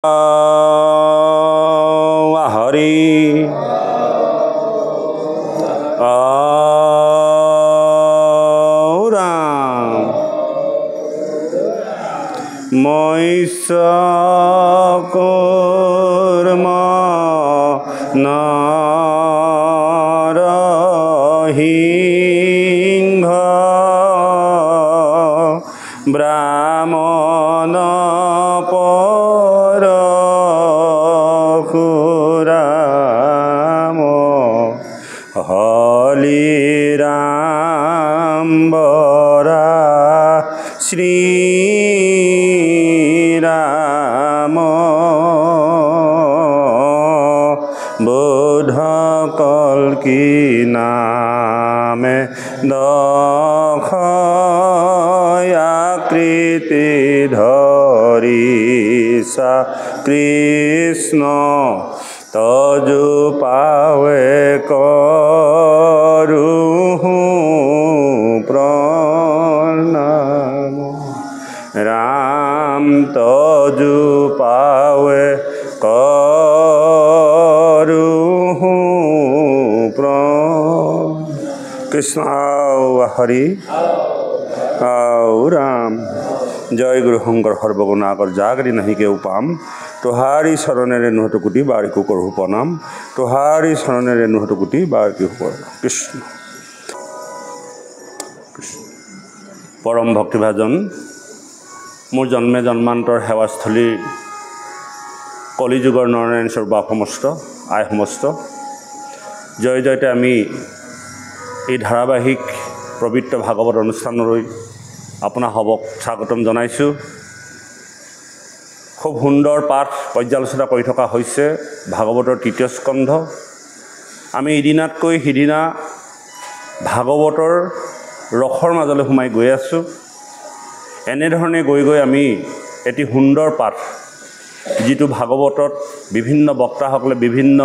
হৰি ৰাম মৈশ কৰ্ম নৰহিংহ ব্ৰাহ্মণ পৰশুৰাম হলিৰাম বৰা শ্ৰীৰাম বুদ্ধ কল্কি নামে দক্ষয়াকৃতি ধৰিসা কৃষ্ণ তজু পাৱে কৰুহু প্ৰণাম ৰাম তজু পাৱে কৰুহু প্ৰণাম কৃষ্ণ হৰি ৰাম জয় গুৰু শংকৰ সৰ্বগুণাকৰ জাগৰি নাহি কেও পাম তোহাৰি চৰণেৰে নুহত কোটি বাৰিকো কৰোঁ প্ৰণাম তোহাৰি চৰণেৰে নুহত কোটি বাৰিকো কৰোঁ কৃষ্ণ পৰম ভক্তিভাজন মোৰ জন্মে জন্মান্তৰ সেৱাস্থলীৰ কলিযুগৰ নৰনাৰায়ণ স্বৰূপ সমস্ত আই সমস্ত জয় জয়তে আমি এই ধাৰাবাহিক পবিত্ৰ ভাগৱত অনুষ্ঠানলৈ আপোনাৰ সবক স্বাগতম জনাইছোঁ খুব সুন্দৰ পাঠ পৰ্যালোচনা কৰি থকা হৈছে ভাগৱতৰ তৃতীয় স্কন্ধ আমি ইদিনাতকৈ সিদিনা ভাগৱতৰ ৰসৰ মাজলৈ সোমাই গৈ আছোঁ এনেধৰণে গৈ গৈ আমি এটি সুন্দৰ পাঠ যিটো ভাগৱতত বিভিন্ন বক্তাসকলে বিভিন্ন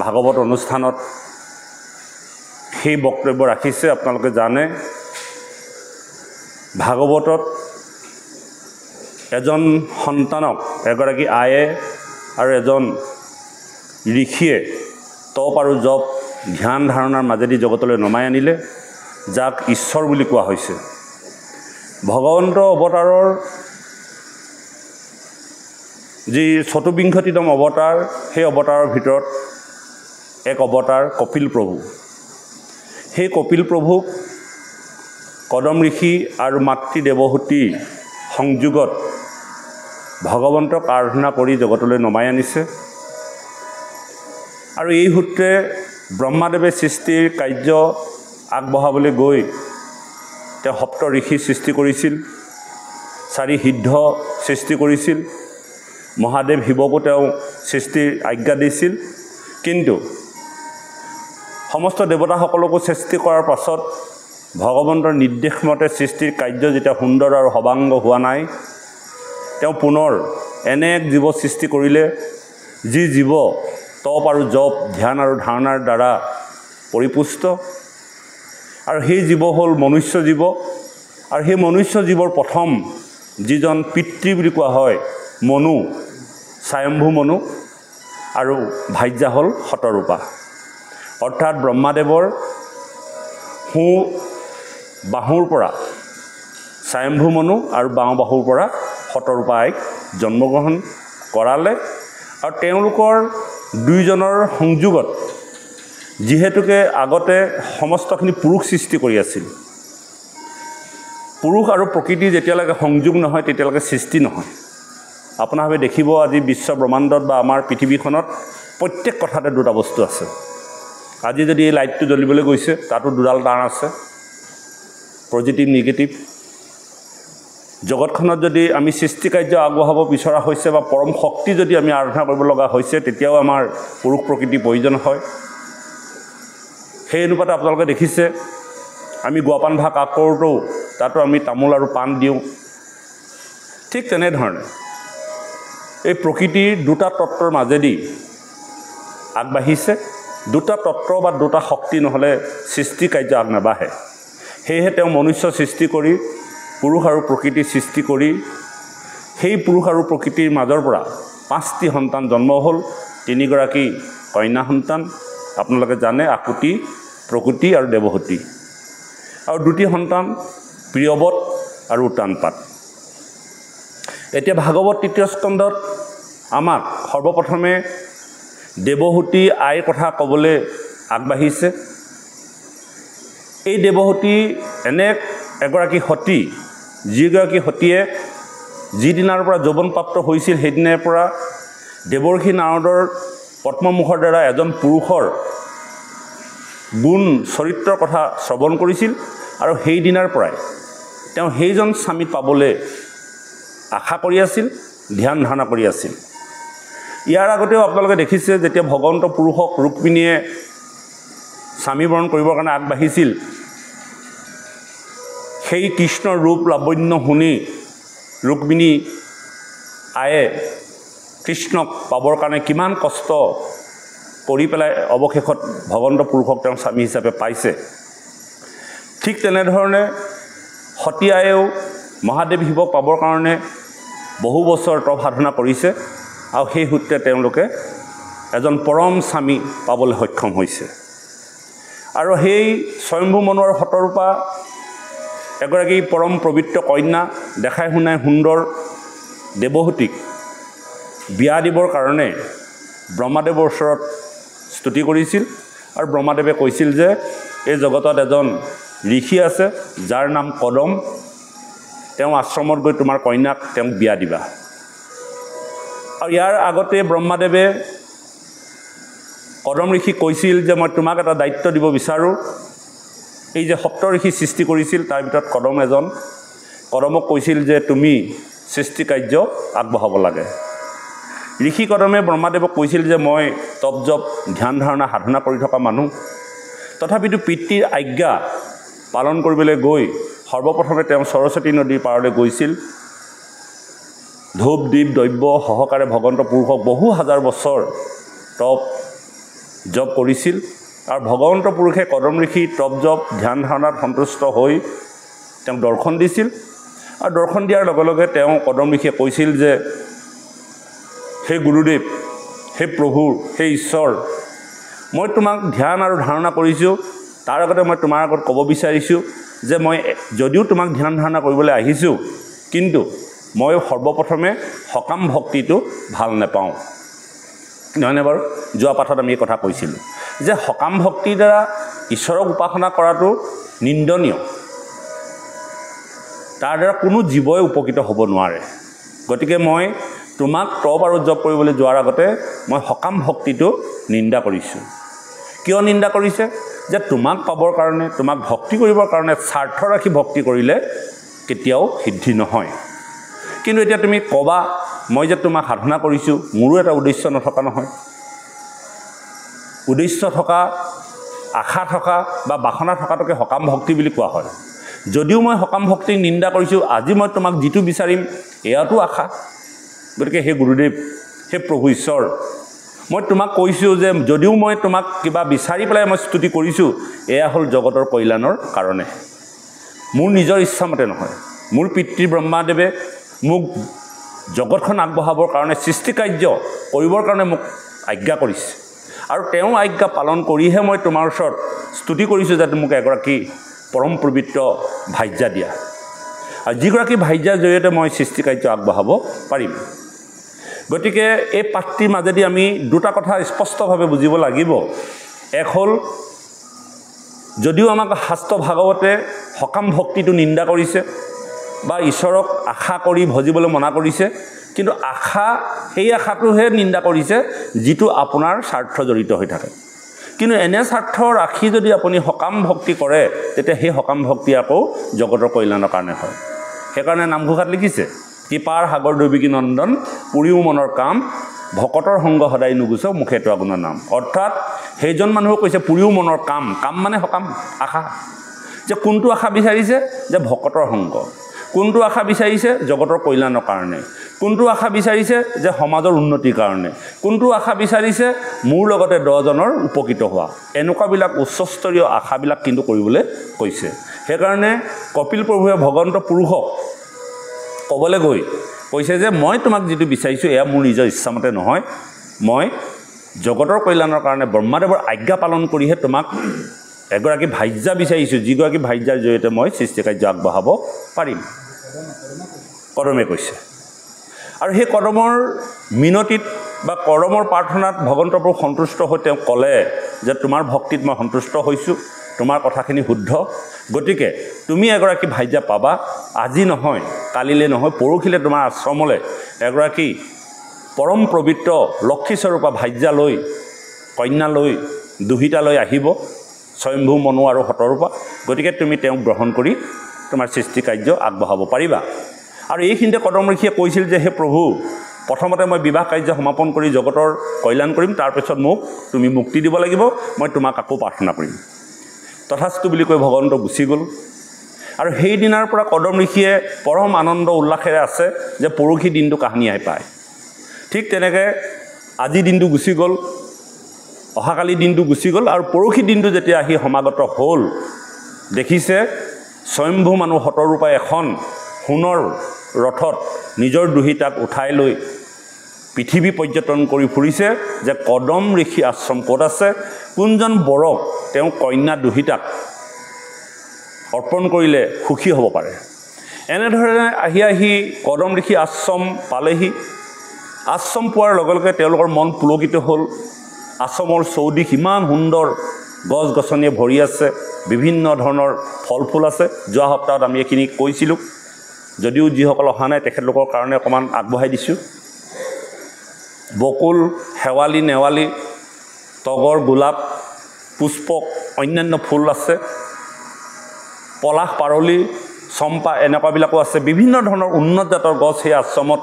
ভাগৱত অনুষ্ঠানত সেই বক্তব্য ৰাখিছে আপোনালোকে জানে ভাগৱতত এজন সন্তানক এগৰাকী আয়ে আৰু এজন ঋষিয়ে তপ আৰু জপ ধ্যান ধাৰণাৰ মাজেদি জগতলৈ নমাই আনিলে যাক ঈশ্বৰ বুলি কোৱা হৈছে ভগৱন্ত অৱতাৰৰ যি ৪৪তম অৱতাৰ সেই অৱতাৰৰ ভিতৰত এক অৱতাৰ কপিল প্ৰভু সেই কপিল প্ৰভুক কদম ঋষি আৰু মাতৃ দেৱহূতি সংযোগত ভগৱন্তক আৰাধনা কৰি জগতলৈ নমাই আনিছে আৰু এই সূত্ৰে ব্ৰহ্মাদেৱে সৃষ্টিৰ কাৰ্য আগবঢ়াবলৈ গৈ তেওঁ সপ্ত ঋষি সৃষ্টি কৰিছিল 4 সিদ্ধ সৃষ্টি কৰিছিল মহাদেৱ শিৱকো তেওঁ সৃষ্টিৰ আজ্ঞা দিছিল কিন্তু সমস্ত দেৱতাসকলকো সৃষ্টি কৰাৰ পাছত ভগৱন্তৰ নিৰ্দেশমতে সৃষ্টিৰ কাৰ্য যেতিয়া সুন্দৰ আৰু সবাংগ হোৱা নাই তেওঁ পুনৰ এনে এক জীৱ সৃষ্টি কৰিলে যি জীৱ তপ আৰু জপ ধ্যান আৰু ধাৰণাৰ দ্বাৰা পৰিপুষ্ট আৰু সেই জীৱ হ'ল মনুষ্য জীৱ আৰু সেই মনুষ্য জীৱৰ প্ৰথম যিজন পিতৃ বুলি কোৱা হয় মনু স্বয়ম্ভু মনু আৰু ভাৰ্যা হ'ল শতৰূপা অৰ্থাৎ ব্ৰহ্মাদেৱৰ সোঁ বাহুৰ পৰা স্বয়ম্ভু মনু আৰু বাওঁ বাহুৰ পৰা শতৰূপা আইক জন্মগ্ৰহণ কৰালে আৰু তেওঁলোকৰ দুইজনৰ সংযোগত যিহেতুকে আগতে সমস্তখিনি পুৰুষ সৃষ্টি কৰি আছিল পুৰুষ আৰু প্ৰকৃতি যেতিয়ালৈকে সংযোগ নহয় তেতিয়ালৈকে সৃষ্টি নহয় আপোনালোকে দেখিব আজি বিশ্ব ব্ৰহ্মাণ্ডত বা আমাৰ পৃথিৱীখনত প্ৰত্যেক কথাতে দুটা বস্তু আছে আজি যদি এই লাইটটো জ্বলিবলৈ গৈছে তাতো দুডাল তাঁৰ আছে পজিটিভ নিগেটিভ জগতখনত যদি আমি সৃষ্টি কাৰ্য আগবঢ়াব বিচৰা হৈছে বা পৰম শক্তি যদি আমি আৰাধনা কৰিব লগা হৈছে তেতিয়াও আমাৰ পুৰুষ প্ৰকৃতিৰ প্ৰয়োজন হয় সেই অনুপাতে আপোনালোকে দেখিছে আমি গোৱাপান ভাগ আগ কৰোঁতেও তাতো আমি তামোল আৰু পাণ দিওঁ ঠিক তেনেধৰণে এই প্ৰকৃতিৰ দুটা তত্ত্বৰ মাজেদি আগবাঢ়িছে দুটা তত্ত্ব বা দুটা শক্তি নহ'লে সৃষ্টি কাৰ্য আগ নাবাঢ়ে সেয়েহে তেওঁ মনুষ্য সৃষ্টি কৰি পুৰুষ আৰু প্ৰকৃতি সৃষ্টি কৰি সেই পুৰুষ আৰু প্ৰকৃতিৰ মাজৰ পৰা 5টি সন্তান জন্ম হ'ল, 3গৰাকী কন্যা সন্তান আপোনালোকে জানে, আকুতি, প্ৰকৃতি আৰু দেৱহতী, আৰু 2টি সন্তান প্ৰিয়ৱত আৰু উত্তানপাত। এতিয়া ভাগৱত 3য় স্কন্ধত আমাক সৰ্বপ্ৰথমে দেৱহতী আইৰ কথা ক'বলৈ আগবাঢ়িছে। এই দেৱহতী এনে এগৰাকী সতী, যিগৰাকী সতীয়ে যিদিনাৰ পৰা যৌৱনপ্ৰাপ্ত হৈছিল সেইদিনাৰ পৰা দেৱৰ্ষি নাৰদৰ পদ্মমুখৰ দ্বাৰা এজন পুৰুষৰ গুণ চৰিত্ৰৰ কথা শ্ৰৱণ কৰিছিল, আৰু সেই দিনাৰ পৰাই তেওঁ সেইজন স্বামী পাবলৈ আশা কৰি আছিল, ধ্যান ধাৰণা কৰি আছিল। ইয়াৰ আগতেও আপোনালোকে দেখিছে, যেতিয়া ভগৱন্ত পুৰুষক ৰুক্মিণীয়ে স্বামী বৰণ কৰিবৰ কাৰণে আগবাঢ়িছিল, সেই কৃষ্ণৰ ৰূপ লাৱণ্য শুনি ৰুক্মিণী আয়ে কৃষ্ণক পাবৰ কাৰণে কিমান কষ্ট কৰি পেলাই অৱশেষত ভগৱন্ত পুৰুষক তেওঁ স্বামী হিচাপে পাইছে। ঠিক তেনেধৰণে সতী আয়েও মহাদেৱ শিৱক পাবৰ কাৰণে বহু বছৰ তপ সাধনা কৰিছে, আৰু সেই সূত্ৰে তেওঁলোকে এজন পৰম স্বামী পাবলৈ সক্ষম হৈছে। আৰু সেই স্বয়ম্ভু মনুৱাৰ শতৰূপা এগৰাকী পৰম পবিত্ৰ কন্যা দেখাই শুনাই সুন্দৰ দেৱহতীক বিয়া দিবৰ কাৰণে ব্ৰহ্মাদেৱৰ ওচৰত স্তুতি কৰিছিল, আৰু ব্ৰহ্মাদেৱে কৈছিল যে এই জগতত এজন ঋষি আছে যাৰ নাম কদম, তেওঁ আশ্ৰমত গৈ তোমাৰ কন্যাক তেওঁক বিয়া দিবা। আৰু ইয়াৰ আগতে ব্ৰহ্মাদেৱে কদম ঋষিক কৈছিল যে মই তোমাক এটা দায়িত্ব দিব বিচাৰোঁ। এই যে সপ্ত ঋষি সৃষ্টি কৰিছিল তাৰ ভিতৰত কদম এজন। কদমক কৈছিল যে তুমি সৃষ্টি কাৰ্য আগবঢ়াব লাগে। ঋষি কদমে ব্ৰহ্মাদেৱক কৈছিল যে মই তপ জপ ধ্যান ধাৰণা সাধনা কৰি থকা মানুহ, তথাপিতো পিতৃৰ আজ্ঞা পালন কৰিবলৈ গৈ সৰ্বপ্ৰথমে তেওঁ সৰস্বতী নদীৰ পাৰলৈ গৈছিল। ধূপ দীপ দ্ৰব্য সহকাৰে ভগৱন্ত পুৰুষক বহু হাজাৰ বছৰ তপ জপ কৰিছিল, আৰু ভগৱন্ত পুৰুষে কদম ঋষি তপ জপ ধ্যান ধাৰণাত সন্তুষ্ট হৈ তেওঁক দৰ্শন দিছিল। আৰু দৰ্শন দিয়াৰ লগে লগে তেওঁ কদম ঋষিয়ে কৈছিল যে হে গুৰুদেৱ, হে প্ৰভু, হে ঈশ্বৰ, মই তোমাক ধ্যান আৰু ধাৰণা কৰিছোঁ, তাৰ আগতে মই তোমাৰ আগত ক'ব বিচাৰিছোঁ যে মই যদিও তোমাক ধ্যান ধাৰণা কৰিবলৈ আহিছোঁ, কিন্তু মই সৰ্বপ্ৰথমে সকাম ভক্তিটো ভাল নাপাওঁ। নহয়নে বাৰু? যোৱা পাঠত আমি এই কথা কৈছিলোঁ যে সকাম ভক্তিৰ দ্বাৰা ঈশ্বৰক উপাসনা কৰাটো নিন্দনীয়, তাৰ দ্বাৰা কোনো জীৱই উপকৃত হ'ব নোৱাৰে। গতিকে মই তোমাক তপ আৰু জপ কৰিবলৈ যোৱাৰ আগতে মই সকাম ভক্তিটো নিন্দা কৰিছোঁ। কিয় নিন্দা কৰিছে? যে তোমাক পাবৰ কাৰণে, তোমাক ভক্তি কৰিবৰ কাৰণে স্বাৰ্থ ৰাখি ভক্তি কৰিলে কেতিয়াও সিদ্ধি নহয়। কিন্তু এতিয়া তুমি ক'বা মই যে তোমাক সাধনা কৰিছোঁ, মোৰো এটা উদ্দেশ্য নথকা নহয়। উদ্দেশ্য থকা, আশা থকা বা বাসনা থকাটোকে সকাম ভক্তি বুলি কোৱা হয়। যদিও মই সকাম ভক্তিক নিন্দা কৰিছোঁ, আজি মই তোমাক যিটো বিচাৰিম এয়াতো আশা। গতিকে হে গুৰুদেৱ, হে প্ৰভু ঈশ্বৰ, মই তোমাক কৈছোঁ যে যদিও মই তোমাক কিবা বিচাৰি পেলাই মই স্তুতি কৰিছোঁ, এয়া হ'ল জগতৰ কল্যাণৰ কাৰণে, মোৰ নিজৰ ইচ্ছামতে নহয়। মোৰ পিতৃ ব্ৰহ্মাদেৱে মোক জগতখন আগবঢ়াবৰ কাৰণে, সৃষ্টি কাৰ্য কৰিবৰ কাৰণে মোক আজ্ঞা কৰিছে, আৰু তেওঁ আজ্ঞা পালন কৰিহে মই তোমাৰ ওচৰত স্তুতি কৰিছোঁ যাতে মোক এগৰাকী পৰম পবিত্ৰ ভাৰ্যা দিয়া, আৰু যিগৰাকী ভাৰ্যাৰ জৰিয়তে মই সৃষ্টি কাৰ্য আগবঢ়াব পাৰিম। গতিকে এই পাঠটিৰ মাজেদি আমি দুটা কথা স্পষ্টভাৱে বুজিব লাগিব। এক হ'ল, যদিও আমাক শাস্ত্ৰ ভাগৱতে সকাম ভক্তিটো নিন্দা কৰিছে বা ঈশ্বৰক আশা কৰি ভজিবলৈ মনা কৰিছে, কিন্তু সেই আশাটোহে নিন্দা কৰিছে যিটো আপোনাৰ স্বাৰ্থ জড়িত হৈ থাকে। কিন্তু এনে স্বাৰ্থ ৰাখি যদি আপুনি সকাম ভক্তি কৰে, তেতিয়া সেই সকাম ভক্তি আকৌ জগতৰ কল্যাণৰ কাৰণে হয়। সেইকাৰণে নামঘোষাত লিখিছে, কৃপাৰ সাগৰ দৈৱিকী নন্দন, পুৰিও মনৰ কাম, ভকতৰ সংগ সদায় নুগুচক, মুখে তোৱা গুণৰ নাম। অৰ্থাৎ সেইজন মানুহক কৈছে পুৰিও মনৰ কাম, কাম মানে সকাম, আশা। যে কোনটো আশা বিচাৰিছে? যে ভকতৰ সংগ। কোনটো আশা বিচাৰিছে? জগতৰ কল্যাণৰ কাৰণে। কোনটো আশা বিচাৰিছে? যে সমাজৰ উন্নতিৰ কাৰণে। কোনটো আশা বিচাৰিছে? মোৰ লগতে 10জনৰ উপকৃত হোৱা। এনেকুৱাবিলাক উচ্চস্তৰীয় আশাবিলাক কিন্তু কৰিবলৈ কৈছে। সেইকাৰণে কপিল প্ৰভুৱে ভগৱন্ত পুৰুষক ক'বলৈ গৈ কৈছে যে মই তোমাক যিটো বিচাৰিছোঁ এয়া মোৰ নিজৰ ইচ্ছামতে নহয়, মই জগতৰ কল্যাণৰ কাৰণে ব্ৰহ্মাদেৱৰ আজ্ঞা পালন কৰিহে তোমাক এগৰাকী ভাৰ্যা বিচাৰিছোঁ, যিগৰাকী ভাৰ্যাৰ জৰিয়তে মই সৃষ্টি কাৰ্য আগবঢ়াব পাৰিম। কদমে কৈছে। আৰু সেই কদমৰ মিনতিত বা কদমৰ প্ৰাৰ্থনাত ভগৱন্ত প্ৰভু সন্তুষ্ট হৈ তেওঁ ক'লে যে তোমাৰ ভক্তিত মই সন্তুষ্ট হৈছোঁ, তোমাৰ কথাখিনি শুদ্ধ, গতিকে তুমি এগৰাকী ভাৰ্যা পাবা। আজি নহয়, কালিলৈ নহয়, পৰহিলৈ তোমাৰ আশ্ৰমলৈ এগৰাকী পৰম পবিত্ৰ লক্ষীস্বৰূপা ভাৰ্যা লৈ, কন্যা লৈ, দুহিতা লৈ আহিব, স্বয়ম্ভু মনু আৰু শতৰূপা। গতিকে তুমি তেওঁক গ্ৰহণ কৰি তোমাৰ সৃষ্টি কাৰ্য আগবঢ়াব পাৰিবা। আৰু এইখিনিতে কদম ঋষিয়ে কৈছিল যে হে প্ৰভু, প্ৰথমতে মই বিবাহ কাৰ্য সমাপন কৰি জগতৰ কল্যাণ কৰিম, তাৰপিছত মোক তুমি মুক্তি দিব লাগিব, মই তোমাক আকৌ প্ৰাৰ্থনা কৰিম। তথাস্তু বুলি কৈ ভগৱন্ত গুচি গ'ল। আৰু সেইদিনাৰ পৰা কদম ঋষিয়ে পৰম আনন্দ উল্লাসেৰে আছে যে পৰহি দিনটো কাহিনী আহি পায়। ঠিক তেনেকৈ আজি দিনটো গুচি গ'ল, অহাকালি দিনটো গুচি গ'ল, আৰু পৰহি দিনটো যেতিয়া আহি সমাগত হ'ল, দেখিছে স্বয়ম্ভু মানুহ শতৰূপাই এখন সোণৰ ৰথত নিজৰ দুহিতাক উঠাই লৈ পৃথিৱী পৰ্যটন কৰি ফুৰিছে যে কদম ঋষি আশ্ৰম ক'ত আছে, কোনজন বৰক তেওঁ কন্যা দুহিতাক অৰ্পণ কৰিলে সুখী হ'ব পাৰে। এনেধৰণে আহি কদম ঋষি আশ্ৰম পালেহি। আশ্ৰম পোৱাৰ লগে লগে তেওঁলোকৰ মন পুলকিত হ'ল। আশ্ৰমৰ চৌদিশ ইমান সুন্দৰ গছ গছনিয়ে ভৰি আছে, বিভিন্ন ধৰণৰ ফল ফুল আছে। যোৱা সপ্তাহত আমি এইখিনি কৈছিলোঁ, যদিও যিসকল অহা নাই তেখেতলোকৰ কাৰণে অকণমান আগবঢ়াই দিছোঁ। বকুল, শেৱালি, নেৱালি, তগৰ, গোলাপ, পুষ্পক, অন্যান্য ফুল আছে, পলাশ, পাৰলি, চম্পা এনেকুৱাবিলাকো আছে। বিভিন্ন ধৰণৰ উন্নত জাতৰ গছ সেই আশ্ৰমত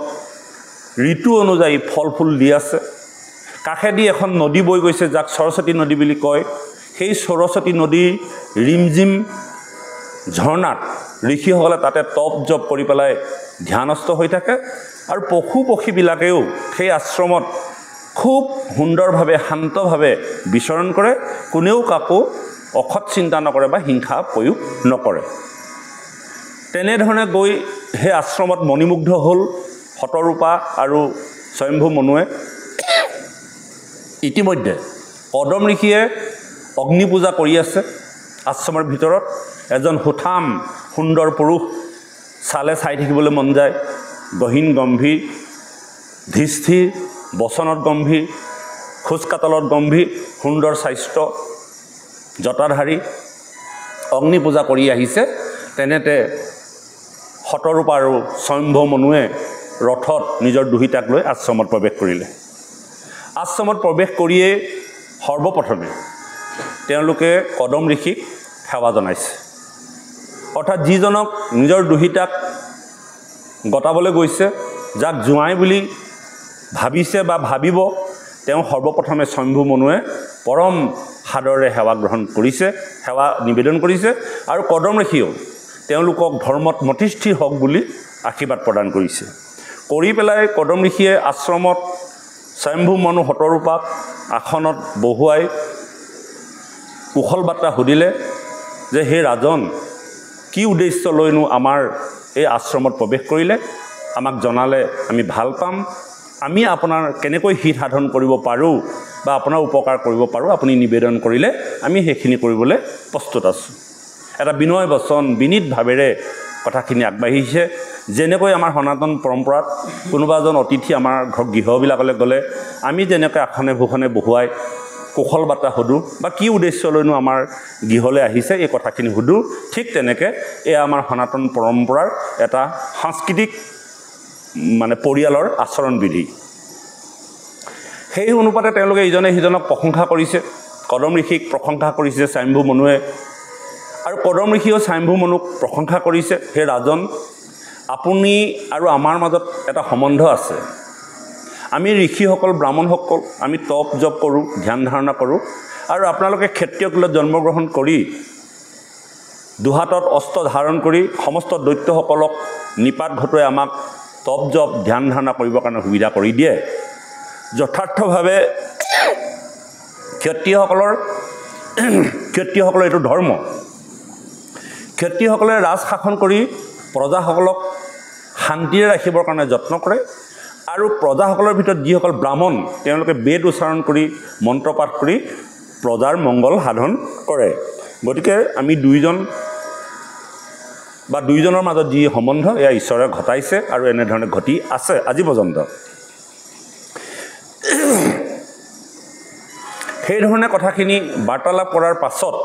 ঋতু অনুযায়ী ফল ফুল দি আছে। কাষেদি এখন নদী বৈ গৈছে, যাক সৰস্বতী নদী বুলি কয়। সেই সৰস্বতী নদীৰ ৰিমঝিম ঝৰ্ণাত ঋষিসকলে তাতে তপ জপ কৰি পেলাই ধ্যানস্থ হৈ থাকে। আৰু পশু পক্ষীবিলাকেও সেই আশ্ৰমত খুব সুন্দৰভাৱে শান্তভাৱে বিচৰণ কৰে। কোনেও কাকো অসৎ চিন্তা নকৰে বা হিংসা প্ৰয়োগ নকৰে। তেনেধৰণে গৈ সেই আশ্ৰমত মণিমুগ্ধ হ'ল শতৰূপা আৰু স্বয়ম্ভু মনুৱে। ইতিমধ্যে কদম ঋষিয়ে অগ্নি পূজা কৰি আছে আশ্ৰমৰ ভিতৰত। এজন সুঠাম সুন্দৰ পুৰুষ, চালে চাই থাকিবলৈ মন যায়, গহীন গম্ভীৰ, ধীস্থিৰ, বচনত গম্ভীৰ, খোজকাতলত গম্ভীৰ, সুন্দৰ স্বাস্থ্য, জটাধাৰী, অগ্নি পূজা কৰি আহিছে। তেনেতে শতৰূপা আৰু স্বয়ম্ভু মনুৱে ৰথত নিজৰ দুহিতাক লৈ আশ্ৰমত প্ৰৱেশ কৰিলে। আশ্ৰমত প্ৰৱেশ কৰিয়েই সৰ্বপ্ৰথমে তেওঁলোকে কদম ঋষিক সেৱা জনাইছে। অৰ্থাৎ যিজনক নিজৰ দুহিতাক গতাবলৈ গৈছে, যাক জোঁৱাই বুলি ভাবিছে বা ভাবিব, তেওঁ সৰ্বপ্ৰথমে স্বয়ম্ভু মনুৱে পৰম সাদৰে সেৱা গ্ৰহণ কৰিছে, সেৱা নিবেদন কৰিছে। আৰু কদম ঋষিয়েও তেওঁলোকক ধৰ্মত মতিস্থিৰ হওক বুলি আশীৰ্বাদ প্ৰদান কৰিছে। কৰি পেলাই কদম ঋষিয়ে আশ্ৰমত স্বয়ম্ভু মনু শতৰূপাক আসনত বহুৱাই কুশল বাৰ্তা সুধিলে যে হে ৰাজন, কি উদ্দেশ্য লৈনো আমাৰ এই আশ্ৰমত প্ৰৱেশ কৰিলে, আমাক জনালে আমি ভাল পাম। আমি আপোনাৰ কেনেকৈ হিত সাধন কৰিব পাৰোঁ বা আপোনাৰ উপকাৰ কৰিব পাৰোঁ আপুনি নিবেদন কৰিলে আমি সেইখিনি কৰিবলৈ প্ৰস্তুত আছোঁ। এটা বিনয় বচন, বিনীত ভাৱেৰে কথাখিনি আগবাঢ়িছে। যেনেকৈ আমাৰ সনাতন পৰম্পৰাত কোনোবা এজন অতিথি আমাৰ গৃহবিলাকলৈ গ'লে আমি যেনেকৈ আসনে ভূষণে বহুৱাই কুশল বাৰ্তা সোধোঁ বা কি উদ্দেশ্য লৈনো আমাৰ গৃহলৈ আহিছে এই কথাখিনি সোধোঁ, ঠিক তেনেকৈ এয়া আমাৰ সনাতন পৰম্পৰাৰ এটা সাংস্কৃতিক পৰিয়ালৰ আচৰণবিধি। সেই অনুপাতে তেওঁলোকে ইজনে সিজনক প্ৰশংসা কৰিছে। কদম ঋষিক প্ৰশংসা কৰিছে স্বয়ম্ভু মনুৱে, আৰু কদম ঋষিয়েও স্বয়ম্ভু মনুক প্ৰশংসা কৰিছে। হে ৰাজন, আপুনি আৰু আমাৰ মাজত এটা সম্বন্ধ আছে। আমি ঋষিসকল, ব্ৰাহ্মণসকল, আমি তপ জপ কৰোঁ, ধ্যান ধাৰণা কৰোঁ, আৰু আপোনালোকে ক্ষত্ৰিয় কুলত জন্মগ্ৰহণ কৰি দুহাতত অস্ত্ৰ ধাৰণ কৰি সমস্ত দৈত্যসকলক নিপাত ঘটোৱাই আমাক তপ জপ ধ্যান ধাৰণা কৰিবৰ কাৰণে সুবিধা কৰি দিয়ে। যথাৰ্থভাৱে ক্ষত্ৰিয়সকলৰ এইটো ধৰ্ম। ক্ষত্ৰিয়সকলে ৰাজ শাসন কৰি প্ৰজাসকলক শান্তিৰে ৰাখিবৰ কাৰণে যত্ন কৰে আৰু প্ৰজাসকলৰ ভিতৰত যিসকল ব্ৰাহ্মণ তেওঁলোকে বেদ উচ্চাৰণ কৰি মন্ত্ৰপাঠ কৰি প্ৰজাৰ মংগল সাধন কৰে। গতিকে আমি দুইজনৰ মাজত যি সম্বন্ধ এয়া ঈশ্বৰে ঘটাইছে আৰু এনেধৰণে ঘটি আছে আজি পৰ্যন্ত। সেইধৰণে কথাখিনি বাৰ্তালাপ কৰাৰ পাছত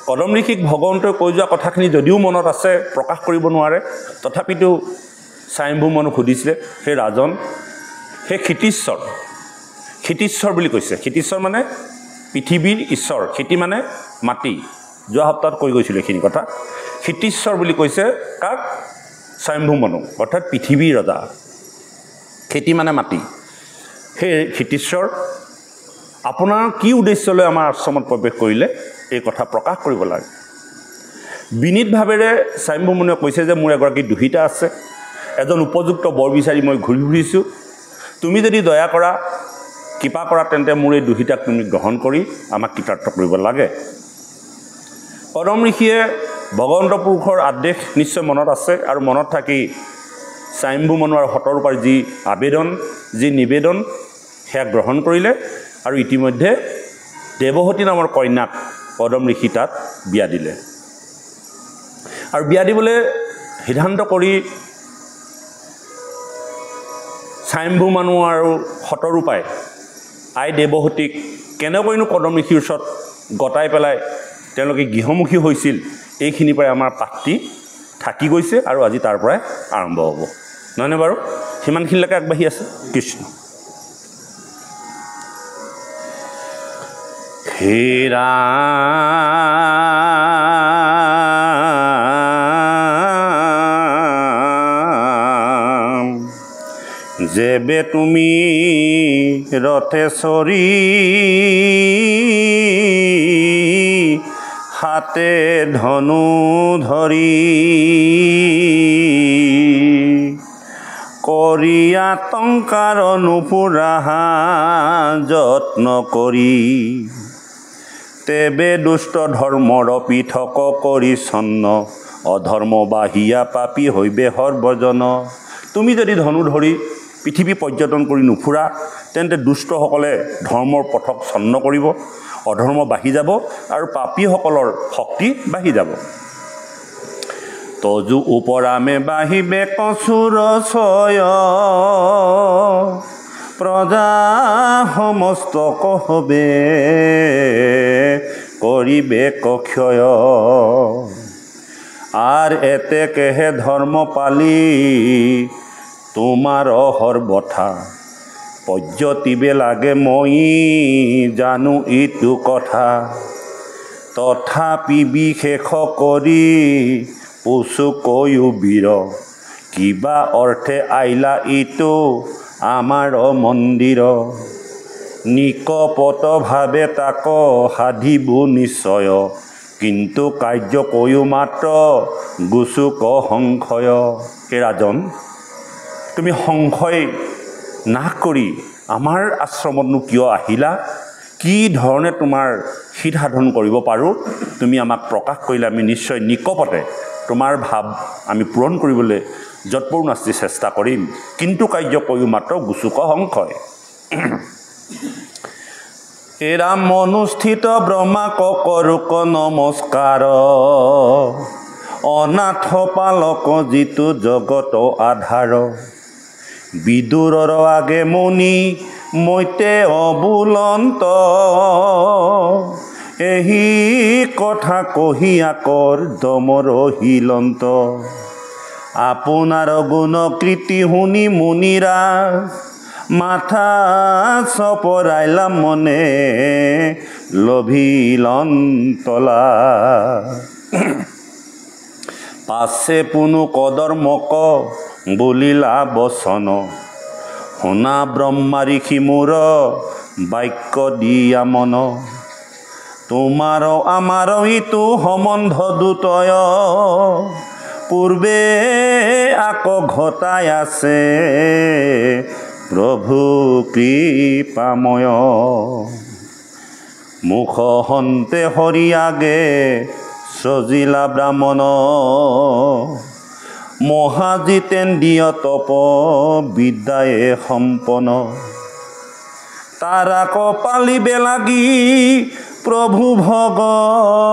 কদম ঋষিক ভগৱন্তই কৈ যোৱা কথাখিনি যদিও মনত আছে প্ৰকাশ কৰিব নোৱাৰে, তথাপিতো স্বয়ম্ভু মনুক সুধিছিলে, সেই ৰাজন, সেই ক্ষিতীশ্বৰ বুলি কৈছে। ক্ষিতীশ্বৰ মানে পৃথিৱীৰ ঈশ্বৰ, ক্ষিতি মানে মাটি। যোৱা সপ্তাহত কৈ গৈছিলোঁ এইখিনি কথা। ক্ষিতীশ্বৰ বুলি কৈছে কাক? স্বয়ম্ভু মনুক, অৰ্থাৎ পৃথিৱীৰ ৰজা। ক্ষিতি মানে মাটি। সেই ক্ষিতীশ্বৰ, আপোনাৰ কি উদ্দেশ্যলৈ আমাৰ আশ্ৰমত প্ৰৱেশ কৰিলে এই কথা প্ৰকাশ কৰিব লাগে। বিনীত ভাৱেৰে স্বয়ম্ভু মনুৱে কৈছে যে মোৰ এগৰাকী দুহিতা আছে, এজন উপযুক্ত বৰ বিচাৰি মই ঘূৰি ফুৰিছোঁ, তুমি যদি দয়া কৰা, কৃপা কৰা, তেন্তে মোৰ এই দুহিতাক তুমি গ্ৰহণ কৰি আমাক কৃতাৰ্থ কৰিব লাগে। কদম ঋষিয়ে ভগৱন্ত পুৰুষৰ আদেশ নিশ্চয় মনত আছে আৰু মনত থাকি স্বয়ম্ভু মনু আৰু শতৰূপাৰ যি নিবেদন সেয়া গ্ৰহণ কৰিলে আৰু ইতিমধ্যে দেৱহতী নামৰ কন্যাক কদম ঋষি তাত বিয়া দিলে। আৰু বিয়া দিবলৈ সিদ্ধান্ত কৰি স্বয়ম্ভু মনু আৰু শতৰূপাই আই দেৱহতীক কেনেকৈনো কদম ঋষিৰ ওচৰত গতাই পেলাই তেওঁলোকে গৃহমুখী হৈছিল, এইখিনিৰ পৰাই আমাৰ পাঠটি থাকি গৈছে আৰু আজি তাৰ পৰাই আৰম্ভ হ'ব, নহয়নে বাৰু? সিমানখিনিলৈকে আগবাঢ়ি আছে কৃষ্ণ। হে ৰাম, যেবে তুমি ৰথে চৰি হাতে ধনু ধৰি কৰি আতংকাৰ নুপুৰা যত্ন কৰি, তেবে দুষ্ট ধৰ্মৰ পৃথক কৰি ছন্ন, অধৰ্ম বাহিয়া পাপী হৈবে সৰ্বজন। তুমি যদি ধনু ধৰি পৃথিৱী পৰ্যটন কৰি নুফুৰা, তেন্তে দুষ্টসকলে ধৰ্মৰ পথক ছন্ন কৰিব, অধৰ্ম বাঢ়ি যাব আৰু পাপীসকলৰ শক্তি বাঢ়ি যাব। তজু উপৰামে বাঢ়িবে কচুৰ ছয়, প্ৰজা সমস্ত কহবে কৰিবে ক্ষয়। আৰ এতেকেহে ধৰ্ম পালি তোমাৰ সৰ্বথা, পৰ্যতিবে লাগে মই জানো ইটো কথা। তথাপি বিশেষ কৰি পুছু কৈও বীৰ, কিবা অৰ্থে আইলা ইটো আমাৰ মন্দিৰ। নিকপট ভাৱে তাক সাধিব নিশ্চয়, কিন্তু কাৰ্য কৈও মাত্ৰ গুচুক সংশয়। হে ৰাজন, তুমি সংশয় নাশ কৰি আমাৰ আশ্ৰমতনো কিয় আহিলা? কি ধৰণে তোমাৰ হিত সাধন কৰিব পাৰোঁ তুমি আমাক প্ৰকাশ কৰিলে আমি নিশ্চয় নিকপতে তোমাৰ ভাৱ আমি পূৰণ কৰিবলৈ যৎপৰোনাস্তি চেষ্টা কৰিম, কিন্তু কাৰ্য কৈও মাত্ৰ গুচুক সংশয়। এৰা মনুষ্ঠিত ব্ৰহ্মাক কৰোক নমস্কাৰ, অনাথ পালক যিটো জগত আধাৰ। বিদুৰৰ আগে মুনি মৈতে অবুলন্ত, এহি কথা কহি আকৰ দমৰ হিলন্ত। আপোনাৰ গুণ কৃতি শুনি মুনিৰা, মাথা চপৰাইলা মনে লভিলন্তলা। পাছে পুনু কদৰ্মক বলিলা বচন, শুনা ব্ৰহ্মা ঋষি মোৰ বাক্য দিয়া মন। তোমাৰ আমাৰ ইটো সম্বন্ধ দুতয়, পূৰ্বে আকৌ ঘটাই আছে প্ৰভু কৃপাময়। মুখ হন্তে হৰি আগে সজিলা ব্ৰাহ্মণ, মহাজিতেন্দ্ৰিয় তপ বিদ্যায়ে সম্পন্ন তাৰা কপালিবে লাগি প্ৰভু ভগৱন্ত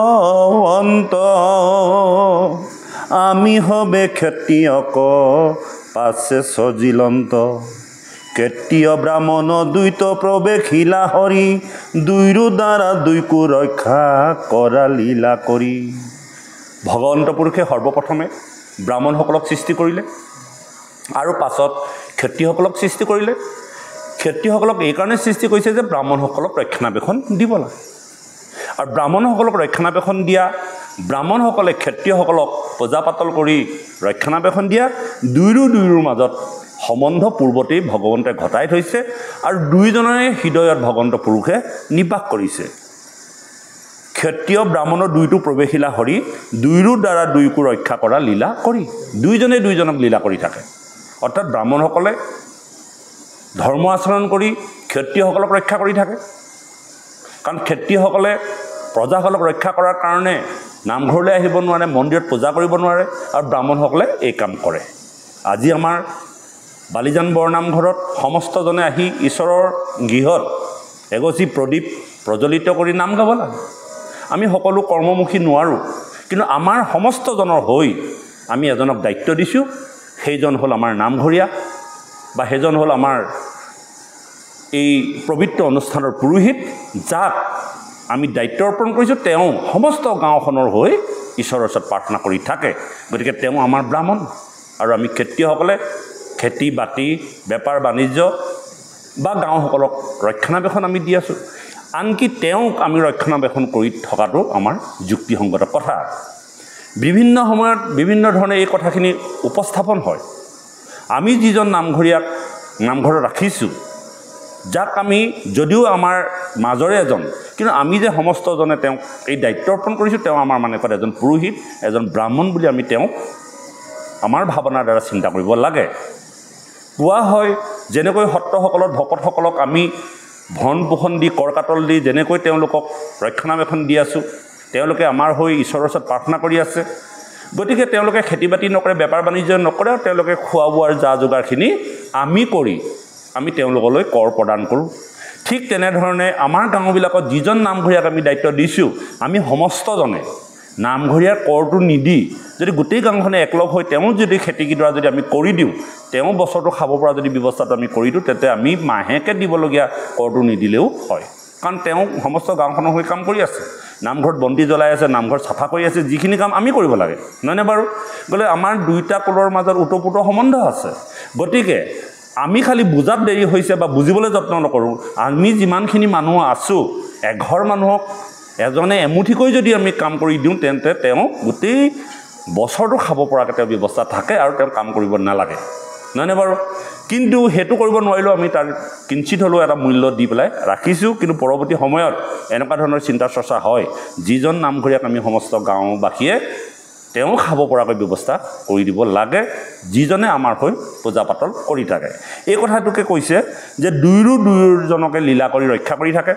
আমি হবে খেতিয়ক পাছে সজিলন্ত কেতীয় ব্ৰাহ্মণ দ্বৈত প্ৰৱেশিলা হৰি দুইৰো দ্বাৰা দুইকো ৰক্ষা কৰা লীলা কৰি ভগৱন্ত পুৰুষে সৰ্বপ্ৰথমে ব্ৰাহ্মণসকলক সৃষ্টি কৰিলে আৰু পাছত খেতিয়কসকলক সৃষ্টি কৰিলে খেতিয়কসকলক এইকাৰণে সৃষ্টি কৰিছে যে ব্ৰাহ্মণসকলক ৰক্ষণাবেক্ষণ দিব লাগে আৰু ব্ৰাহ্মণসকলক ৰক্ষণাবেক্ষণ দিয়া ব্ৰাহ্মণসকলে খেতিয়কসকলক পূজা পাতল কৰি ৰক্ষণাবেক্ষণ দিয়া দুয়োৰ মাজত সম্বন্ধ পূৰ্বতেই ভগৱন্তই ঘটাই থৈছে আৰু দুয়োজনৰে হৃদয়ত ভগৱন্ত পুৰুষে নিবাস কৰিছে ক্ষত্ৰিয় ব্ৰাহ্মণৰ দুইটো প্ৰৱেশিলা হৰি দুয়োৰ দ্বাৰা দুইকো ৰক্ষা কৰা লীলা কৰি দুইজনে দুইজনক লীলা কৰি থাকে অৰ্থাৎ ব্ৰাহ্মণসকলে ধৰ্ম আচৰণ কৰি ক্ষত্ৰিয়সকলক ৰক্ষা কৰি থাকে কাৰণ ক্ষত্ৰিয়সকলে প্ৰজাসকলক ৰক্ষা কৰাৰ কাৰণে নামঘৰলৈ আহিব নোৱাৰে মন্দিৰত পূজা কৰিব নোৱাৰে আৰু ব্ৰাহ্মণসকলে এই কাম কৰে আজি আমাৰ বালিজান বৰনামঘৰত সমস্তজনে আহি ঈশ্বৰৰ গৃহত এগছি প্ৰদীপ প্ৰজ্বলিত কৰি নাম গাব লাগে আমি সকলো কৰ্মমুখী নোৱাৰোঁ কিন্তু আমাৰ সমস্তজনৰ হৈ আমি এজনক দায়িত্ব দিছোঁ সেইজন হ'ল আমাৰ নামঘৰীয়া বা সেইজন হ'ল আমাৰ এই পবিত্ৰ অনুষ্ঠানৰ পুৰোহিত যাক আমি দায়িত্ব অৰ্পণ কৰিছোঁ তেওঁ সমস্ত গাঁওখনৰ হৈ ঈশ্বৰৰ ওচৰত প্ৰাৰ্থনা কৰি থাকে গতিকে তেওঁ আমাৰ ব্ৰাহ্মণ আৰু আমি খেতিয়কসকলে খেতি বাতি বেপাৰ বাণিজ্য বা গাঁওসকলক ৰক্ষণাবেক্ষণ আমি দি আছোঁ আনকি তেওঁক আমি ৰক্ষণাবেক্ষণ কৰি থকাটো আমাৰ যুক্তিসংগত কথা বিভিন্ন সময়ত বিভিন্ন ধৰণে এই কথাখিনি উপস্থাপন হয় আমি যিজন নামঘৰীয়াক নামঘৰত ৰাখিছোঁ যাক আমি যদিও আমাৰ মাজৰে এজন কিন্তু আমি যে সমস্তজনে তেওঁক এই দায়িত্ব অৰ্পণ কৰিছোঁ তেওঁ আমাৰ মানে কথা এজন পুৰোহিত এজন ব্ৰাহ্মণ বুলি আমি তেওঁক আমাৰ ভাৱনাৰ দ্বাৰা চিন্তা কৰিব লাগে কোৱা হয় যেনেকৈ সত্ৰসকলত ভকতসকলক আমি ভৰণ পোষণ দি কৰকাতল দি যেনেকৈ তেওঁলোকক ৰক্ষণাবেক্ষণ দি আছোঁ তেওঁলোকে আমাৰ হৈ ঈশ্বৰৰ ওচৰত প্ৰাৰ্থনা কৰি আছে গতিকে তেওঁলোকে খেতি বাতি নকৰে বেপাৰ বাণিজ্য নকৰে আৰু তেওঁলোকে খোৱা বোৱাৰ যা যোগাৰখিনি আমি কৰি আমি তেওঁলোকলৈ কৰ প্ৰদান কৰোঁ ঠিক তেনেধৰণে আমাৰ গাঁওবিলাকত যিজন নামঘৰীয়াক আমি দায়িত্ব দিছোঁ আমি সমস্তজনে নামঘৰীয়াৰ কৰটো নিদি যদি গোটেই গাঁওখনে একলগ হৈ তেওঁ যদি খেতিকিডৰা যদি আমি কৰি দিওঁ তেওঁ বছৰটো খাব পৰা যদি ব্যৱস্থাটো আমি কৰি দিওঁ তেন্তে আমি মাহেকে দিবলগীয়া কৰটো নিদিলেও হয় কাৰণ তেওঁ সমস্ত গাঁওখনৰ হৈ কাম কৰি আছে নামঘৰত বন্তি জ্বলাই আছে নামঘৰ চাফা কৰি আছে যিখিনি কাম আমি কৰিব লাগে নহয়নে বাৰু গ'লে আমাৰ দুইটা কুলৰ মাজত ওতঃপ্ৰোত সম্বন্ধ আছে গতিকে আমি খালি বুজাত দেৰি হৈছে বা বুজিবলৈ যত্ন নকৰোঁ আমি যিমানখিনি মানুহ আছোঁ এঘৰ মানুহক এজনে এমুঠিকৈ যদি আমি কাম কৰি দিওঁ তেন্তে তেওঁ গোটেই বছৰটো খাব পৰাকৈ তেওঁ ব্যৱস্থা থাকে আৰু তেওঁ কাম কৰিব নালাগে নহয়নে বাৰু কিন্তু সেইটো কৰিব নোৱাৰিলেও আমি তাৰ কিঞ্চিত হ'লেও এটা মূল্য দি পেলাই ৰাখিছোঁ কিন্তু পৰৱৰ্তী সময়ত এনেকুৱা ধৰণৰ চিন্তা চৰ্চা হয় যিজন নামঘৰীয়াক আমি সমস্ত গাঁওবাসীয়ে তেওঁ খাব পৰাকৈ ব্যৱস্থা কৰি দিব লাগে যিজনে আমাৰ হৈ পূজা পাতল কৰি থাকে এই কথাটোকে কৈছে যে দুয়োজনকে লীলা কৰি ৰক্ষা কৰি থাকে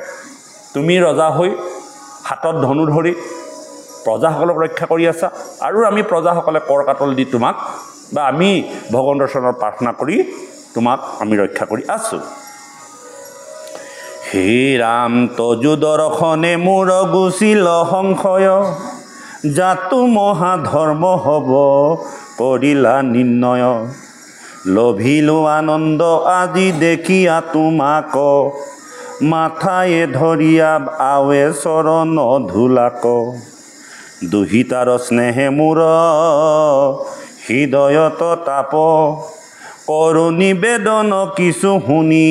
তুমি ৰজা হৈ হাতত ধনু ধৰি প্ৰজাসকলক ৰক্ষা কৰি আছা আৰু আমি প্ৰজাসকলে কৰ কাতল দি তোমাক বা আমি ভগৱন্তৰ চৰণত প্ৰাৰ্থনা কৰি তোমাক আমি ৰক্ষা কৰি আছোঁ হে ৰাম তজু দৰ্শনে মোৰ গুচিল সংশয় জাতু মহাধৰ্ম হ'ব কৰিলা নিৰ্ণয় লভিলো আনন্দ আজি দেখিয়া তোমাক মাথায়ে ধৰিয়া আৱে চৰণ ধুলাক দুহিতাৰ স্নেহে মোৰ হৃদয়ত তাপ কৰো নিবেদন কিছু শুনি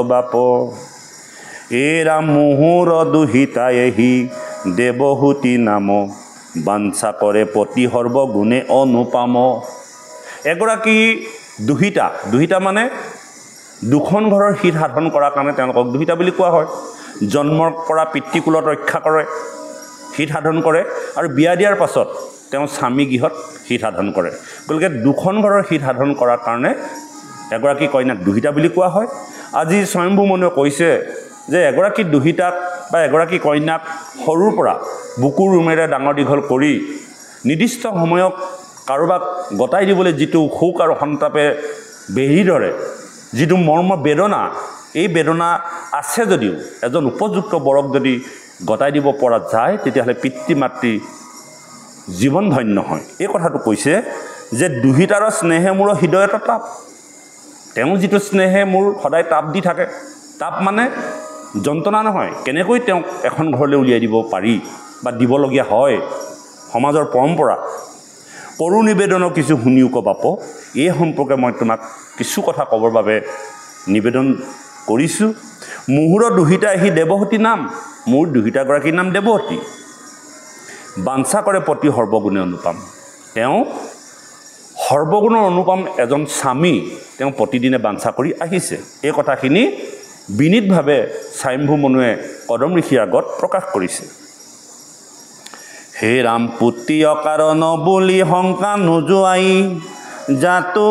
বাপ এৰা মুহুৰ দুহিতায়েহি দেৱহূতি নাম বাঞ্ছা কৰে পতি সৰ্বগুণে অনুপাম এগৰাকী দুহিতা মানে দুখন ঘৰৰ হিত সাধন কৰাৰ কাৰণে তেওঁলোকক দুহিতা বুলি কোৱা হয় জন্মৰ পৰা পিতৃকুলত ৰক্ষা কৰে হিত সাধন কৰে আৰু বিয়া দিয়াৰ পাছত তেওঁ স্বামী গৃহত হিত সাধন কৰে গতিকে দুখন ঘৰৰ হিত সাধন কৰাৰ কাৰণে এগৰাকী কন্যাক দুহিতা বুলি কোৱা হয় আজি স্বয়ম্ভু মনুৱে কৈছে যে এগৰাকী দুহিতাক বা এগৰাকী কন্যাক সৰুৰ পৰা বুকুৰ উমেৰে ডাঙৰ দীঘল কৰি নিৰ্দিষ্ট সময়ক কাৰোবাক গতাই দিবলৈ যিটো শোক আৰু সন্তাপে বেৰি ধৰে, যিটো মৰ্ম বেদনা, এই বেদনা আছে যদিও এজন উপযুক্ত বৰক যদি গতাই দিব পৰা যায়, তেতিয়াহ'লে পিতৃ মাতৃ জীৱন ধন্য হয়। এই কথাটো কৈছে যে দুহিতাৰ স্নেহে মোৰ হৃদয়ত তাপ। তেওঁ যিটো স্নেহে মোৰ সদায় তাপ দি থাকে, তাপ মানে যন্ত্ৰণা নহয়, কেনেকৈ তেওঁক এখন ঘৰলৈ উলিয়াই দিব পাৰি বা দিবলগীয়া হয়, সমাজৰ পৰম্পৰা। কৰু নিবেদনৰ কিছু শুনিও বাপ, এই সম্পৰ্কে মই তোমাক কিছু কথা ক'বৰ বাবে নিবেদন কৰিছোঁ। মুহুৰ দুহিতা আহি দেৱহতী নাম, মোৰ দুহিতাগৰাকীৰ নাম দেৱহতী। বাঞ্ছা কৰে পতি সৰ্বগুণে অনুপম। তেওঁ সৰ্বগুণৰ অনুপম এজন স্বামী তেওঁ প্ৰতিদিনে বাঞ্ছা কৰি আহিছে। এই কথাখিনি বিনীতভাৱে স্বয়ম্ভু মনুৱে কদম ঋষিৰ আগত প্ৰকাশ কৰিছে। হে ৰাম পুত্ৰী অকাৰণ বুলি শংকা নোযোৱাই, জাতো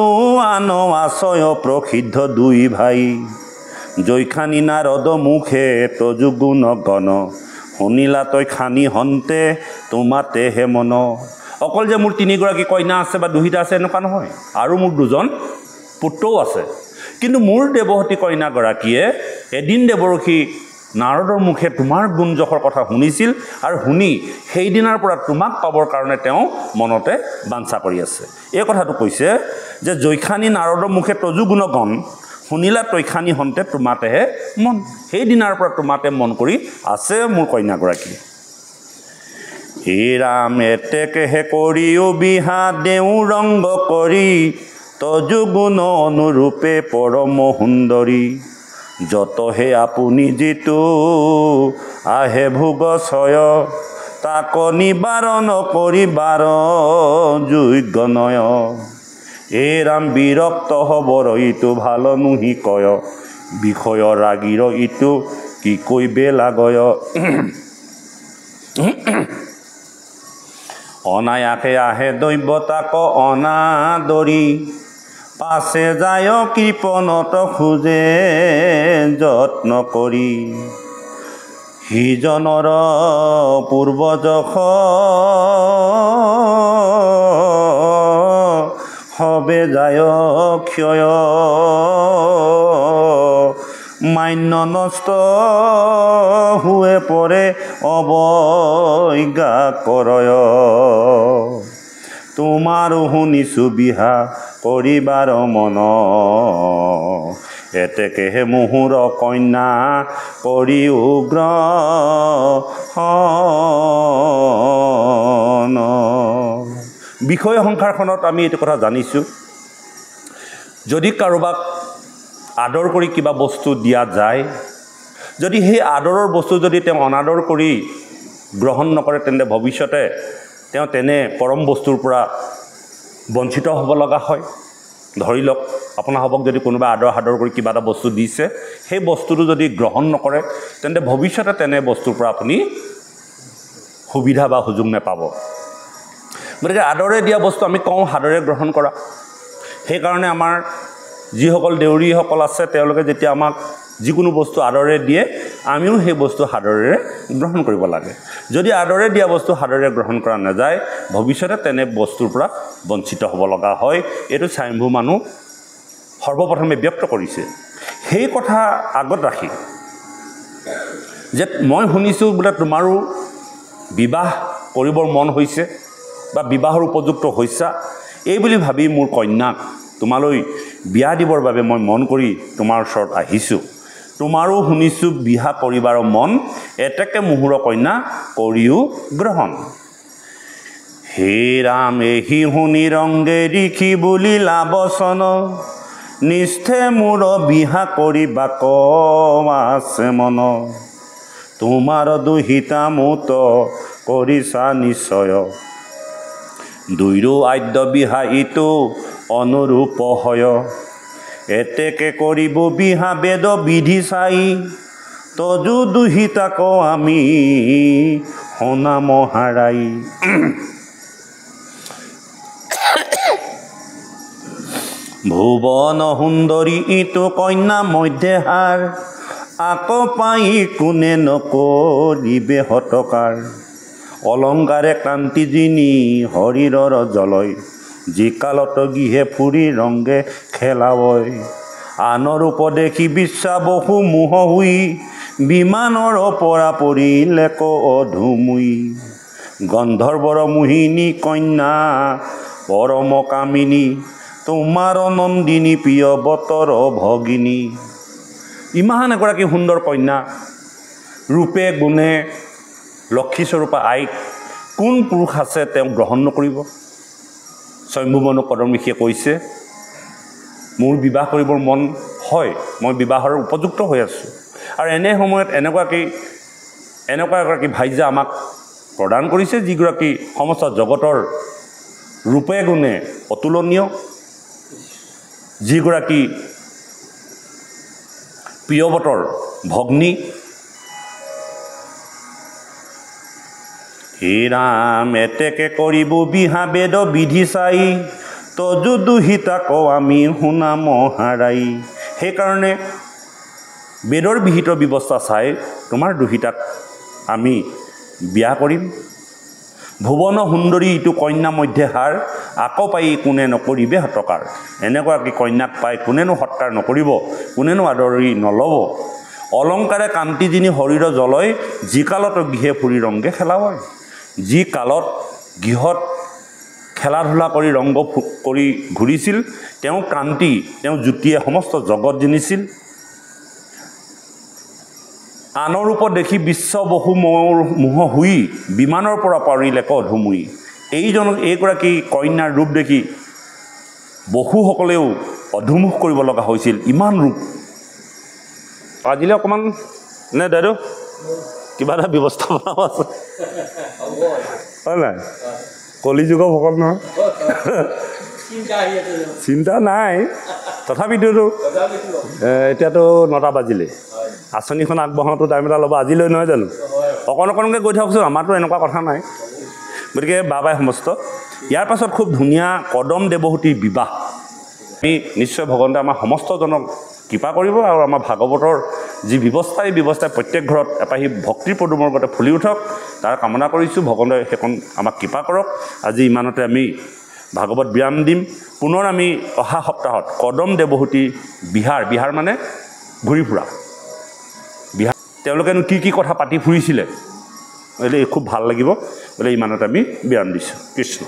আন আশয় প্ৰসিদ্ধ দুই ভাই। জৈখানি নাৰদ মুখে তজু গুণ গণ, শুনিলা তই খানি হন্তে তোমাতে হে মন। অকল যে মোৰ তিনিগৰাকী কন্যা আছে বা দুহিতা আছে এনেকুৱা নহয়, আৰু মোৰ দুজন পুত্ৰও আছে। কিন্তু মোৰ দেৱহতী কন্যাগৰাকীয়ে এদিন দেৱৰ্ষি নাৰদৰ মুখে তোমাৰ গুণ যশৰ কথা শুনিছিল, আৰু শুনি সেইদিনাৰ পৰা তোমাক পাবৰ কাৰণে তেওঁ মনতে বাঞ্ছা কৰি আছে। এই কথাটো কৈছে যে জৈখানি নাৰদৰ মুখে তজু গুণ গণ, শুনিলা তৈখানি হন্তে তোমাতেহে মন। সেইদিনাৰ পৰা তোমাতে মন কৰি আছে মোৰ কন্যাগৰাকী। হে ৰাম এতেকেহে কৰিও বিহা দেউ ৰংগ কৰি, তজু গুণ অনুৰূপে পৰম সুন্দৰী। যতহে আপুনি যিটো আহে ভোগ ছয়, তাক নিবাৰণ কৰিবাৰ যোগ্য নয়। এ ৰাম বিৰক্ত হবৰ ইটো ভাল নুহি কয়, বিষয় ৰাগিৰ ইটো কি কৈ বেলাগয়। অনায়াসে আহে দৈৱতাক অনাদৰি, পাছে যায় কৃপণত খোজে যত্ন কৰি। সিজনৰ পূৰ্বযশ হবে যায় ক্ষয়, মান্য নষ্ট হুয়ে পৰে অৱজ্ঞা কৰয়। তোমাৰো শুনিছো বিহা কৰিবাৰ মন, এতেকেহে মুহুৰ কন্যা কৰি উগ্ৰহণ। বিষয় সংসাৰখনত আমি এইটো কথা জানিছোঁ, যদি কাৰোবাক আদৰ কৰি কিবা বস্তু দিয়া যায়, যদি সেই আদৰৰ বস্তু যদি তেওঁ অনাদৰ কৰি গ্ৰহণ নকৰে, তেন্তে ভৱিষ্যতে তেওঁ তেনে পৰম বস্তুৰ পৰা বঞ্চিত হ'ব লগা হয়। ধৰি লওক আপোনাসবক যদি কোনোবা আদৰ সাদৰ কৰি কিবা এটা বস্তু দিছে, সেই বস্তুটো যদি গ্ৰহণ নকৰে, তেন্তে ভৱিষ্যতে তেনে বস্তুৰ পৰা আপুনি সুবিধা বা সুযোগ নাপাব। গতিকে আদৰে দিয়া বস্তু আমি কওঁ সাদৰে গ্ৰহণ কৰা। সেইকাৰণে আমাৰ যিসকল দেউৰীসকল আছে, তেওঁলোকে যেতিয়া আমাক যিকোনো বস্তু আদৰে দিয়ে, আমিও সেই বস্তু সাদৰেৰে গ্ৰহণ কৰিব লাগে। যদি আদৰে দিয়া বস্তু সাদৰে গ্ৰহণ কৰা নাযায়, ভৱিষ্যতে তেনে বস্তুৰ পৰা বঞ্চিত হ'ব লগা হয়। এইটো স্বয়ম্ভু মানুহ সৰ্বপ্ৰথমে ব্যক্ত কৰিছে। সেই কথা আগত ৰাখি যে মই শুনিছোঁ বোলে তোমাৰো বিবাহ কৰিবৰ মন হৈছে বা বিবাহৰ উপযুক্ত হৈছা, এই বুলি ভাবি মোৰ কন্যাক তোমালৈ বিয়া দিবৰ বাবে মই মন কৰি তোমাৰ ওচৰত আহিছোঁ। তোমাৰো শুনিছোঁ বিহা কৰিবাৰ মন, এতেকে মুহুৰ কন্যা কৰিও গ্ৰহণ। হে ৰাম এহি শুনি ৰংগে ঋষি বুলি লাবচন, নিষ্ঠে মোৰ বিহা কৰিবা আছে মন। তোমাৰ দুহিতা মুত কৰিছা নিশ্চয়, দুইৰো আদ্য বিহা ইটো অনুৰূপ হয়। এতেকে কৰিব বিহা বেদ বিধি চাই, তজু দুহিতাক আমি শুনাম হাৰাই। ভুৱন সুন্দৰী ইটো কন্যা মধ্যে হাৰ, আকৌ পাই কোনে নকৰিবে হতকাৰ। অলংকাৰে ক্ৰান্তি যিনি শৰীৰৰ জলয়, যি কালত গৃহে ফুৰি ৰংগে খেলাবই আনৰ উপদেশী বিশ্বা বহু মোহ হুই বিমানৰ পৰা পৰিলে ক অধুমুই গন্ধৰ্বৰ মোহিনী কন্যা পৰম কামিনী তোমাৰ নন্দিনী প্ৰিয় বতৰ ভগিনী ইমান এগৰাকী সুন্দৰ কন্যা ৰূপে গুণে লক্ষীস্বৰূপা আইক কোন পুৰুষ আছে তেওঁ গ্ৰহণ নকৰিব স্বয়ম্ভুমনু কদম ঋষিয়ে কৈছে মোৰ বিবাহ কৰিবৰ মন হয় মই বিবাহৰ উপযুক্ত হৈ আছোঁ আৰু এনে সময়ত এনেকুৱা এগৰাকী ভাইজা আমাক প্ৰদান কৰিছে যিগৰাকী সমস্ত জগতৰ ৰূপে গুণে অতুলনীয় যিগৰাকী প্ৰিয়ৱতৰ ভগ্নী হে ৰাম এতেকে কৰিব বিহা বেদ বিধি চাই তজু দুহিতা কওঁ আমি শুনা মহাৰাই সেইকাৰণে বেদৰ বিহিত ব্যৱস্থা চাই তোমাৰ দুহিতাক আমি বিয়া কৰিম ভুৱন সুন্দৰী ইটো কন্যা মধ্যে হাৰ আকৌ পাই কোনে নকৰিবে হতকাৰ এনেকুৱাকৈ কন্যাক পাই কোনেনো সৎকাৰ নকৰিব কোনেনো আদৰি নল'ব অলংকাৰে কান্তি যিনি শৰীৰ জলয় যি কালত গৃহে ফুৰি ৰংগে খেলাবই যি কালত গৃহত খেলা ধূলা কৰি ৰংগ কৰি ঘূৰিছিল তেওঁ কান্তি তেওঁ জ্যোতিয়ে সমস্ত জগত জিনিছিল আনৰ ৰূপত দেখি বিশ্ব বহু মোহ হুই বিমানৰ পৰা পৰিলে ক অধুমুই এইগৰাকী কন্যাৰ ৰূপ দেখি বহুসকলেও অধুমুখ কৰিব লগা হৈছিল ইমান ৰূপ আজিলৈ অকণমান নে দাদু কিবা এটা ব্যৱস্থা বনাব আছে হয় নাই কলিযুগৰ ভকত নহয় চিন্তা নাই তথাপিতো এতিয়াতো 9টা বাজিলে আঁচনিখন আগবঢ়াওঁতো টাইম এটা ল'ব আজিলৈ নহয় জানো অকণকৈ গৈ থাকোঁচোন আমাৰতো এনেকুৱা কথা নাই গতিকে বাবাই সমস্ত ইয়াৰ পাছত খুব ধুনীয়া কদম দেৱহূতিৰ বিবাহ আমি নিশ্চয় ভগৱন্তে আমাৰ সমস্তজনক কৃপা কৰিব আৰু আমাৰ ভাগৱতৰ যি ব্যৱস্থা এই ব্যৱস্থাই প্ৰত্যেক ঘৰত এপাহি ভক্তিৰ পদুমৰ গতে ফুলি উঠক তাৰ কামনা কৰিছোঁ ভগৱন্তে সেইখন আমাক কৃপা কৰক আজি ইমানতে আমি ভাগৱত বিৰাম দিম পুনৰ আমি অহা সপ্তাহত কদম দেৱহূতি বিহাৰ মানে ঘূৰি ফুৰা বিহাৰ তেওঁলোকেনো কি কথা পাতি ফুৰিছিলে খুব ভাল লাগিব বোলে ইমানতে আমি বিৰাম দিছোঁ কৃষ্ণ